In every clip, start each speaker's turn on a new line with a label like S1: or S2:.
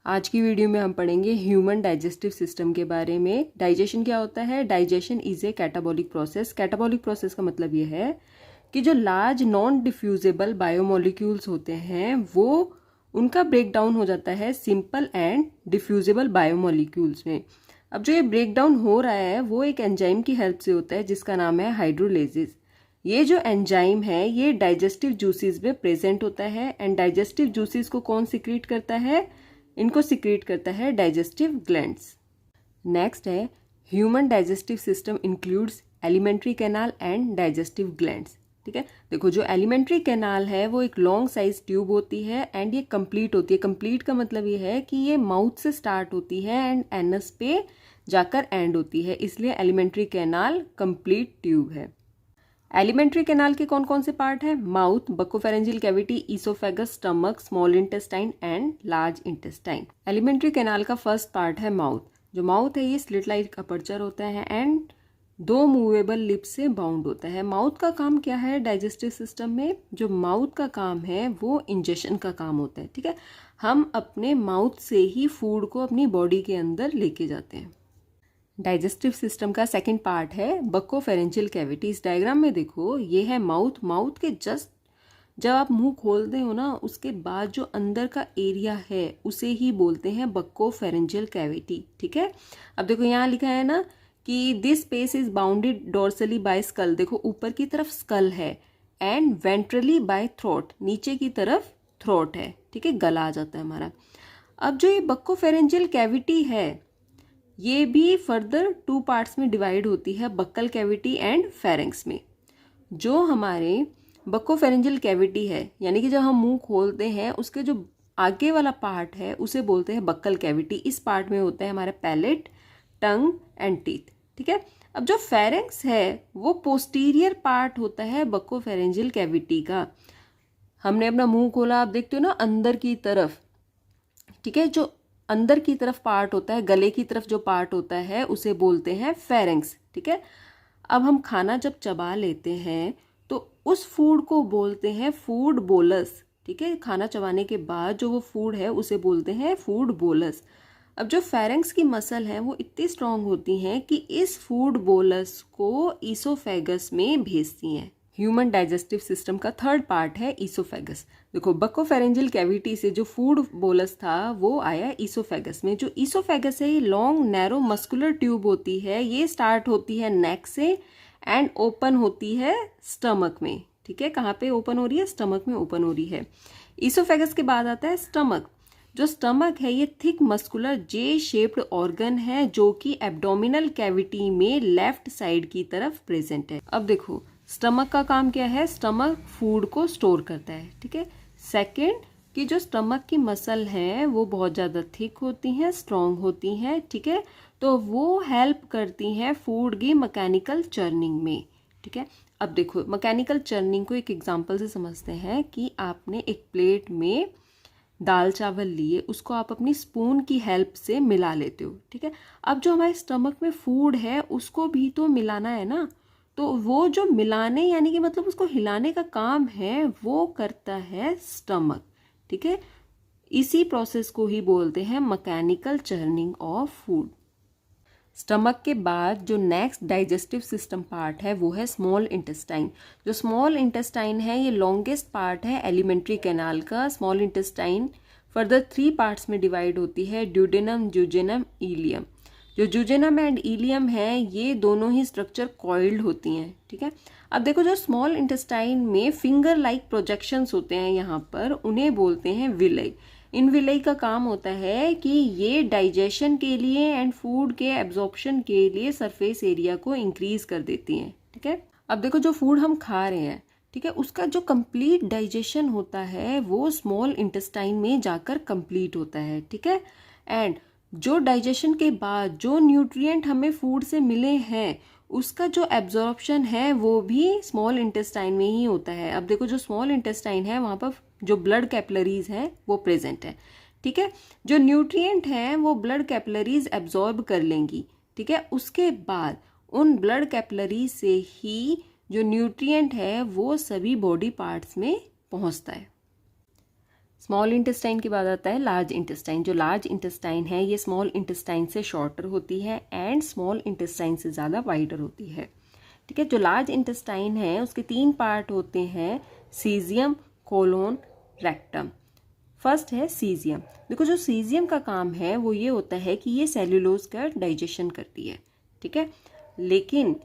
S1: आज की वीडियो में हम पढ़ेंगे ह्यूमन डाइजेस्टिव सिस्टम के बारे में। डाइजेशन क्या होता है? Digestion is a catabolic process. Catabolic process का मतलब ये है कि जो लार्ज नॉन डिफ्यूजेबल बायोमोलिक्यूल्स होते हैं वो उनका ब्रेक डाउन हो जाता है सिंपल एंड डिफ्यूजेबल बायोमोलिक्यूल्स में। अब जो ये ब्रेक डाउन हो रहा है वो एक एंजाइम की हेल्प से होता है जिसका नाम है हाइड्रोलेसिस। ये जो एंजाइम है ये डाइजेस्टिव जूसेस में प्रेजेंट होता है एंड डाइजेस्टिव जूसेस को कौन सिक्रीट करता है? इनको सिक्रीट करता है डाइजेस्टिव ग्लैंड्स। नेक्स्ट है human digestive system includes alimentary canal and digestive glands. ठीक है, देखो जो एलिमेंट्री कैनाल है वो एक लॉन्ग साइज ट्यूब होती है एंड ये कंप्लीट होती है। कंप्लीट का मतलब ये है कि ये माउथ से स्टार्ट होती है एंड एनस पे जाकर एंड होती है, इसलिए एलिमेंट्री कैनाल कंप्लीट ट्यूब है। एलिमेंट्री कैनाल के कौन कौन से पार्ट हैं? Mouth, buccopharyngeal cavity, oesophagus, stomach, small intestine and large intestine. Alimentary canal का फर्स्ट पार्ट है माउथ। जो माउथ है ये स्लिट लाइक अपर्चर होता है एंड दो मूवेबल लिप्स से बाउंड होता है। माउथ का काम क्या है डाइजेस्टिव सिस्टम में? जो माउथ का काम है वो इंजेक्शन का काम होता है। ठीक है, हम अपने माउथ से ही फूड को अपनी बॉडी के अंदर लेके जाते हैं। डाइजेस्टिव सिस्टम का सेकंड पार्ट है बकोफेरेंजियल कैविटी। इस डायग्राम में देखो ये है माउथ। माउथ के जस्ट जब आप मुंह खोलते हो ना उसके बाद जो अंदर का एरिया है उसे ही बोलते हैं बकोफेरेंजियल कैविटी। ठीक है, अब देखो यहाँ लिखा है ना कि this space is bounded dorsally by skull. देखो ऊपर की तरफ स्कल है एंड वेंट्रली बाय थ्रोट, नीचे की तरफ थ्रोट है। ठीक है, गला आ जाता है हमारा। अब जो ये बकोफेरेंजियल कैविटी है ये भी फर्दर टू पार्ट्स में डिवाइड होती है, बक्कल कैविटी एंड फेरेंक्स में। जो हमारे बकोफेरेंजियल कैविटी है यानी कि जब हम मुंह खोलते हैं उसके जो आगे वाला पार्ट है उसे बोलते हैं बक्कल कैविटी। इस पार्ट में होता है हमारा पैलेट, टंग एंड टीथ। ठीक है, अब जो फेरेंक्स है वो पोस्टीरियर पार्ट होता है बकोफेरेंजियल कैविटी का। हमने अपना मुंह खोला, आप देखते हो ना अंदर की तरफ। ठीक है, जो अंदर की तरफ पार्ट होता है, गले की तरफ जो पार्ट होता है उसे बोलते हैं फेरेंक्स। ठीक है, अब हम खाना जब चबा लेते हैं तो उस फूड को बोलते हैं फूड बोलस। ठीक है, खाना चबाने के बाद जो वो फूड है उसे बोलते हैं फूड बोलस। अब जो फेरेंक्स की मसल है वो इतनी स्ट्रांग होती हैं कि इस फूड बोलस को ईसोफेगस में भेजती हैं। ह्यूमन डाइजेस्टिव सिस्टम का थर्ड पार्ट है ईसोफेगस। देखो बकोफेरेंजियल कैविटी से जो फूड बोलस था वो आया ईसोफेगस में। जो ईसोफेगस है ये लॉन्ग नैरो मस्कुलर ट्यूब होती है। ये स्टार्ट होती है नेक से एंड ओपन होती है स्टमक में। ठीक है, कहाँ पे ओपन हो रही है? स्टमक में ओपन हो रही है। ईसोफेगस के बाद आता है स्टमक। जो स्टमक है ये थिक मस्कुलर जे शेप्ड ऑर्गन है जो कि एब्डोमिनल कैविटी में लेफ्ट साइड की तरफ प्रेजेंट है। अब देखो स्टमक का काम क्या है? स्टमक फूड को स्टोर करता है। ठीक है, सेकंड कि जो स्टमक की मसल है वो बहुत ज़्यादा थिक होती हैं, स्ट्रॉन्ग होती हैं। ठीक है, तो वो हेल्प करती हैं फूड की मैकेनिकल चर्निंग में। ठीक है, अब देखो मैकेनिकल चर्निंग को एक एग्जांपल से समझते हैं कि आपने एक प्लेट में दाल चावल लिए, उसको आप अपनी स्पून की हेल्प से मिला लेते हो। ठीक है, अब जो हमारे स्टमक में फूड है उसको भी तो मिलाना है ना, तो वो जो मिलाने यानी कि मतलब उसको हिलाने का काम है वो करता है स्टमक। ठीक है, इसी प्रोसेस को ही बोलते हैं mechanical churning of food. Stomach के बाद जो नेक्स्ट डाइजेस्टिव सिस्टम पार्ट है वो है स्मॉल इंटेस्टाइन। जो स्मॉल इंटेस्टाइन है ये लॉन्गेस्ट पार्ट है एलिमेंट्री कैनाल का। Small intestine further three parts में डिवाइड होती है, ड्यूडेनम, ज्यूजेनम, इलियम। जो ज्यूजेनम एंड इलियम है ये दोनों ही स्ट्रक्चर कॉइल्ड होती हैं। ठीक है, अब देखो जो स्मॉल इंटेस्टाइन में फिंगर लाइक प्रोजेक्शंस होते हैं यहाँ पर उन्हें बोलते हैं विलाई। इन विलाई का काम होता है कि ये डाइजेशन के लिए एंड फूड के एब्जॉर्प्शन के लिए सरफेस एरिया को इंक्रीज कर देती हैं। ठीक है, अब देखो जो फूड हम खा रहे हैं, ठीक है, उसका जो कंप्लीट डाइजेशन होता है वो स्मॉल इंटेस्टाइन में जाकर कंप्लीट होता है। ठीक है, एंड जो डाइजेशन के बाद जो न्यूट्रिएंट हमें फूड से मिले हैं उसका जो एब्जॉर्प्शन है वो भी स्मॉल इंटेस्टाइन में ही होता है। अब देखो जो स्मॉल इंटेस्टाइन है वहाँ पर जो ब्लड कैपिलरीज हैं वो प्रेजेंट है। ठीक है, जो न्यूट्रिएंट हैं वो ब्लड कैपिलरीज एब्जॉर्ब कर लेंगी। ठीक है, उसके बाद उन ब्लड कैपिलरीज से ही जो न्यूट्रिएंट है वो सभी बॉडी पार्ट्स में पहुँचता है। स्मॉल इंटेस्टाइन के बाद आता है लार्ज इंटेस्टाइन। जो लार्ज इंटेस्टाइन है ये स्मॉल इंटेस्टाइन से शॉर्टर होती है एंड स्मॉल इंटेस्टाइन से ज़्यादा वाइडर होती है। ठीक है, जो लार्ज इंटेस्टाइन है उसके 3 पार्ट होते हैं, सीजियम, कोलोन, रेक्टम। फर्स्ट है सीजियम। देखो जो सीजियम का काम है वो ये होता है कि ये सेल्यूलोज का डाइजेशन करती है। ठीक है, लेकिन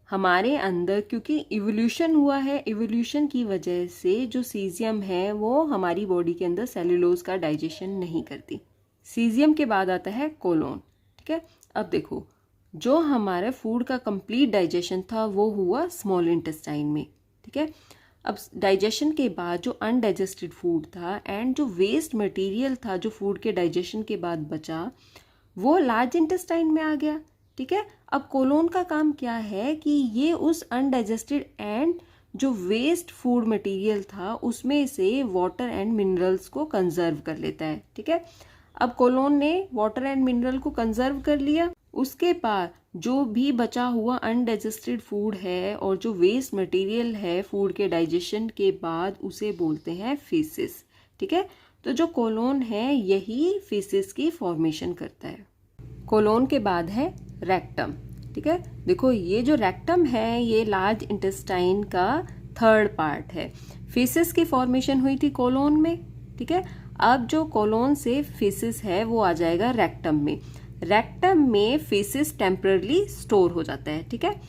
S1: हमारे अंदर क्योंकि इवोल्यूशन हुआ है, इवोल्यूशन की वजह से जो सीजियम है वो हमारी बॉडी के अंदर सेल्यूलोज का डाइजेशन नहीं करती। सीजियम के बाद आता है कोलोन। ठीक है, अब देखो जो हमारे फूड का कंप्लीट डाइजेशन था वो हुआ स्मॉल इंटेस्टाइन में। ठीक है, अब डाइजेशन के बाद जो अनडाइजेस्टेड फूड था एंड जो वेस्ट मटेरियल था जो फूड के डाइजेशन के बाद बचा वो लार्ज इंटेस्टाइन में आ गया। ठीक है, अब कोलोन का काम क्या है कि ये उस अनडाइजेस्टेड एंड जो वेस्ट फूड मटेरियल था उसमें से वाटर एंड मिनरल्स को कंजर्व कर लेता है। ठीक है, अब कोलोन ने वाटर एंड मिनरल को कंजर्व कर लिया, उसके बाद जो भी बचा हुआ अनडाइजेस्टेड फूड है और जो वेस्ट मटेरियल है फूड के डाइजेशन के बाद उसे बोलते हैं फीसिस। ठीक है, तो जो कोलोन है यही फीसिस की फॉर्मेशन करता है। कोलोन के बाद है रेक्टम। ठीक है, देखो ये जो रेक्टम है ये लार्ज इंटेस्टाइन का 3rd पार्ट है। फीसिस की फॉर्मेशन हुई थी कोलोन में। ठीक है, अब जो कोलोन से फीसिस है वो आ जाएगा रेक्टम में। रेक्टम में फीसिस टेम्पररी स्टोर हो जाता है। ठीक है,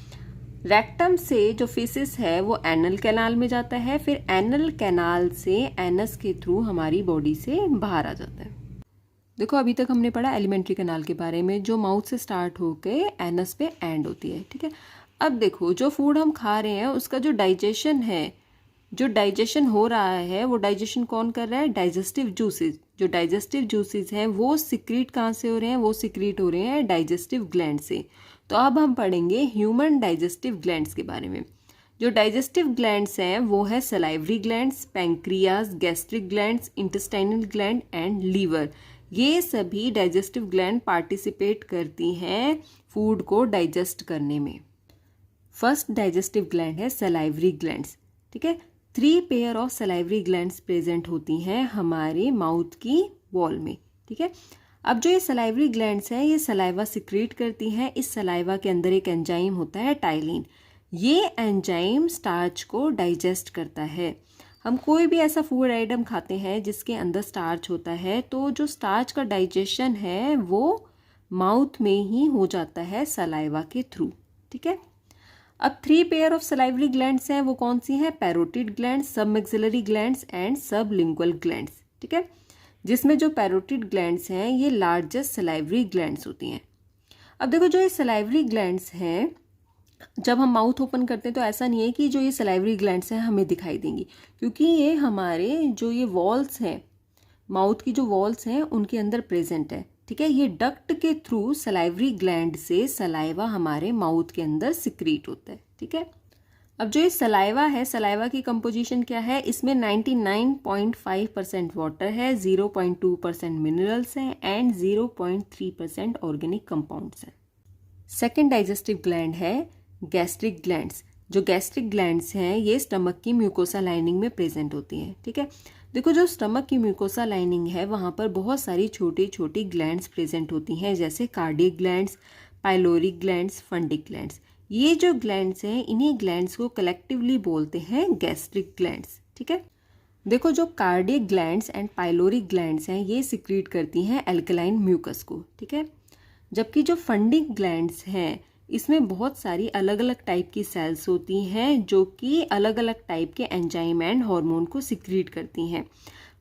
S1: रेक्टम से जो फीसिस है वो एनल कैनाल में जाता है, फिर एनल कैनाल से एनस के थ्रू हमारी बॉडी से बाहर आ जाता है। देखो अभी तक हमने पढ़ा एलिमेंट्री कैनाल के बारे में जो माउथ से स्टार्ट होके एनस पे एंड होती है। ठीक है, अब देखो जो फूड हम खा रहे हैं उसका जो डाइजेशन है, जो डाइजेशन हो रहा है वो डाइजेशन कौन कर रहा है? Digestive juices. जो डाइजेस्टिव जूसेस हैं वो सिक्रीट कहाँ से हो रहे हैं? वो सिक्रीट हो रहे हैं डाइजेस्टिव ग्लैंड से। तो अब हम पढ़ेंगे ह्यूमन डाइजेस्टिव ग्लैंड्स के बारे में। जो डाइजेस्टिव ग्लैंड्स हैं वो है salivary glands, pancreas, gastric glands, intestinal gland and liver. ये सभी डाइजेस्टिव ग्लैंड पार्टिसिपेट करती हैं फूड को डाइजेस्ट करने में। फर्स्ट डाइजेस्टिव ग्लैंड है सलाइवरी ग्लैंड्स। ठीक है, 3 pair of salivary glands present होती हैं हमारे माउथ की वॉल में। ठीक है, अब जो ये सलाइवरी ग्लैंड्स हैं ये सलाइवा सिक्रीट करती हैं। इस सलाइवा के अंदर एक एंजाइम होता है टाइलिन। ये एंजाइम स्टार्च को डाइजेस्ट करता है। हम कोई भी ऐसा फूड आइटम खाते हैं जिसके अंदर स्टार्च होता है तो जो स्टार्च का डाइजेशन है वो माउथ में ही हो जाता है सलाइवा के थ्रू। ठीक है, अब 3 पेयर ऑफ सलाइवरी ग्लैंड्स हैं वो कौन सी हैं? पैरोटिड ग्लैंड्स, सब मैक्सिलरी ग्लैंड्स एंड सब लिंगुअल ग्लैंड्स। ठीक है, जिसमें जो पैरोटिड ग्लैंड्स हैं ये लार्जेस्ट सलाइवरी ग्लैंड्स होती हैं। अब देखो जो ये सलाइवरी ग्लैंड्स हैं जब हम माउथ ओपन करते हैं तो ऐसा नहीं है कि जो ये सलाइवरी ग्लैंड्स हैं हमें दिखाई देंगी, क्योंकि ये हमारे जो ये वॉल्स हैं माउथ की जो वॉल्स हैं उनके अंदर प्रेजेंट है। ठीक है, ये डक्ट के थ्रू सलाइवरी ग्लैंड से सलाइवा हमारे माउथ के अंदर सिक्रीट होता है। ठीक है, अब जो ये सलाइवा है, सलाइवा की कंपोजिशन क्या है? इसमें 99.5% वाटर है, 0.2% मिनरल्स हैं एंड 0.3% ऑर्गेनिक कंपाउंड्स हैं। सेकेंड डाइजेस्टिव ग्लैंड है गैस्ट्रिक ग्लैंड्स। जो गैस्ट्रिक ग्लैंड्स हैं ये स्टमक की म्यूकोसा लाइनिंग में प्रेजेंट होती हैं। ठीक है, देखो जो स्टमक की म्यूकोसा लाइनिंग है वहाँ पर बहुत सारी छोटी छोटी ग्लैंड्स प्रेजेंट होती हैं, जैसे cardiac glands, pylori glands, fundic glands. ये जो ग्लैंड्स हैं इन्हीं ग्लैंड्स को कलेक्टिवली बोलते हैं गैस्ट्रिक ग्लैंड्स। ठीक है, देखो जो cardiac glands and pylori glands हैं ये सिक्रीट करती हैं एल्कलाइन म्यूकस को। ठीक है, जबकि जो फंडिक ग्लैंड्स हैं इसमें बहुत सारी अलग अलग टाइप की सेल्स होती हैं जो कि अलग अलग टाइप के एंजाइम एंड हार्मोन को सिक्रीट करती हैं।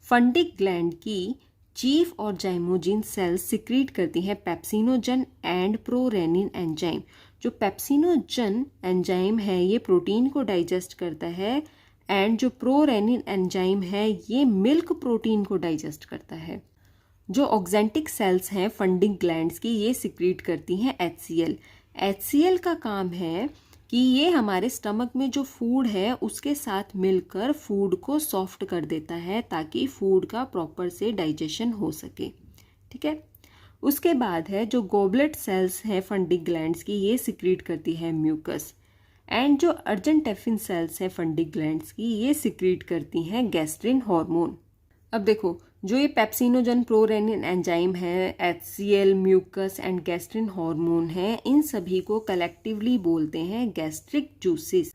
S1: फंडिक ग्लैंड की चीफ और जाइमोजिन सेल्स सिक्रीट करती हैं पेप्सिनोजन एंड प्रोरेनिन एंजाइम। जो पेप्सिनोजन एंजाइम है ये प्रोटीन को डाइजेस्ट करता है एंड जो प्रोरेनिन एंजाइम है ये मिल्क प्रोटीन को डाइजेस्ट करता है। जो ऑक्जेंटिक सेल्स हैं फंडिक ग्लैंड्स की ये सिक्रीट करती हैं HCl। HCl का काम है कि ये हमारे स्टमक में जो फूड है उसके साथ मिलकर फूड को सॉफ्ट कर देता है ताकि फूड का प्रॉपर से डाइजेशन हो सके। ठीक है, उसके बाद है जो गोबलेट सेल्स हैं फंडिक ग्लैंड्स की ये सिक्रीट करती है म्यूकस एंड जो अर्जेंटेफिन सेल्स हैं फंडिक ग्लैंड्स की ये सिक्रीट करती हैं गैस्ट्रिन हार्मोन। अब देखो, जो ये पेप्सिनोजन प्रोरेनिन एंजाइम है, HCl, mucus and gastrin hormone है, इन सभी को कलेक्टिवली बोलते हैं gastric juices.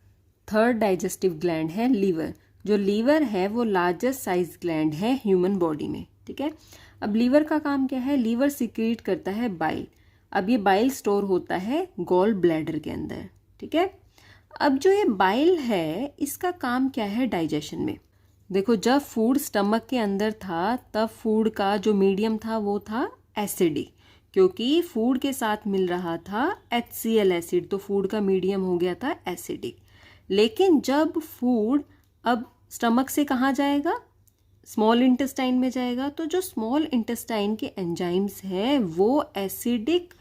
S1: Third digestive gland है लीवर। जो लीवर है वो लार्जेस्ट साइज ग्लैंड है ह्यूमन बॉडी में, ठीक है। अब लीवर का काम क्या है? लीवर सिक्रीट करता है बाइल। अब ये बाइल स्टोर होता है गॉल ब्लैडर के अंदर, ठीक है। अब जो ये बाइल है इसका काम क्या है डाइजेशन में? देखो, जब फूड स्टमक के अंदर था तब फूड का जो मीडियम था वो था एसिडिक, क्योंकि फूड के साथ मिल रहा था HCl एसिड, तो फूड का मीडियम हो गया था एसिडिक। लेकिन जब फूड अब स्टमक से कहाँ जाएगा? स्मॉल इंटेस्टाइन में जाएगा। तो जो स्मॉल इंटेस्टाइन के एंजाइम्स हैं वो एसिडिक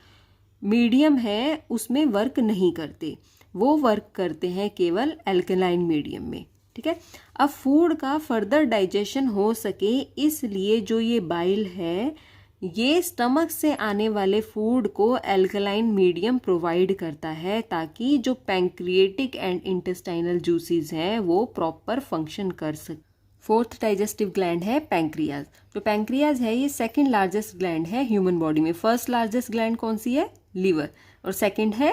S1: मीडियम है उसमें वर्क नहीं करते, वो वर्क करते हैं केवल एल्कलाइन मीडियम में, ठीक है। अब फूड का फर्दर डाइजेशन हो सके इसलिए जो ये बाइल है ये स्टमक से आने वाले फूड को एल्कलाइन मीडियम प्रोवाइड करता है, ताकि जो पैंक्रिएटिक एंड इंटेस्टाइनल जूसेस हैं वो प्रॉपर फंक्शन कर सके। फोर्थ डाइजेस्टिव ग्लैंड है पैंक्रियाज। जो पैंक्रियाज है ये सेकंड लार्जेस्ट ग्लैंड है ह्यूमन बॉडी में। फर्स्ट लार्जेस्ट ग्लैंड कौन सी है? लीवर, और सेकंड है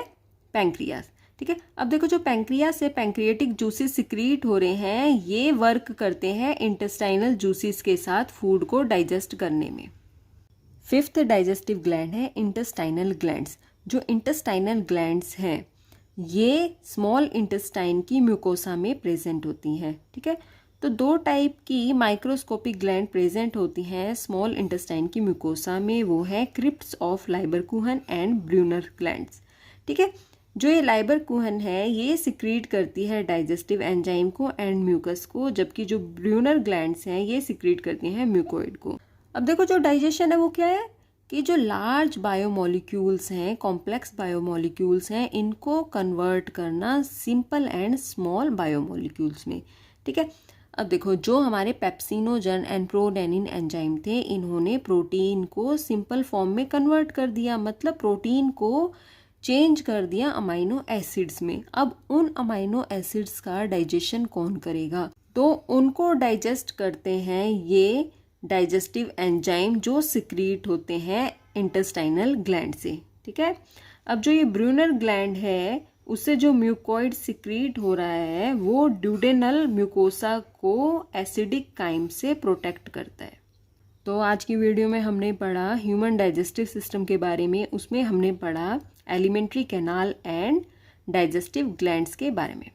S1: पैंक्रियाज, ठीक है। अब देखो, जो पैंक्रियाज से पैंक्रिएटिक जूसेस सिक्रीट हो रहे हैं ये वर्क करते हैं इंटेस्टाइनल जूसेस के साथ फूड को डाइजेस्ट करने में। फिफ्थ डाइजेस्टिव ग्लैंड है इंटेस्टाइनल ग्लैंड्स। जो इंटेस्टाइनल ग्लैंड्स हैं ये स्मॉल इंटेस्टाइन की म्यूकोसा में प्रेजेंट होती हैं, ठीक है। तो दो टाइप की माइक्रोस्कोपिक ग्लैंड प्रेजेंट होती हैं स्मॉल इंटेस्टाइन की म्यूकोसा में, वो है crypts of Lieberkuhn and Brunner glands, ठीक है। जो ये लाइबरकुहन है ये सिक्रीट करती है डाइजेस्टिव एंजाइम को एंड म्यूकस को, जबकि जो ब्रूनर ग्लैंड्स हैं ये सिक्रीट करती हैं म्यूकोइड को। अब देखो, जो डाइजेशन है वो क्या है कि जो लार्ज बायोमोलिक्यूल्स हैं, कॉम्प्लेक्स बायोमोलिक्यूल्स हैं, इनको कन्वर्ट करना सिंपल एंड स्मॉल बायोमोलिक्यूल्स में, ठीक है। अब देखो, जो हमारे पेप्सिनोजन एंड प्रोरेनिन एंजाइम थे इन्होंने प्रोटीन को सिंपल फॉर्म में कन्वर्ट कर दिया, मतलब प्रोटीन को चेंज कर दिया अमाइनो एसिड्स में। अब उन अमाइनो एसिड्स का डाइजेशन कौन करेगा? तो उनको डाइजेस्ट करते हैं ये डाइजेस्टिव एंजाइम जो सिक्रीट होते हैं इंटेस्टाइनल ग्लैंड से, ठीक है। अब जो ये ब्रूनर ग्लैंड है उससे जो म्यूकोइड सिक्रीट हो रहा है वो ड्यूडेनल म्यूकोसा को एसिडिक काइम से प्रोटेक्ट करता है। तो आज की वीडियो में हमने पढ़ा ह्यूमन डाइजेस्टिव सिस्टम के बारे में। उसमें हमने पढ़ा alimentary canal and digestive glands के बारे में।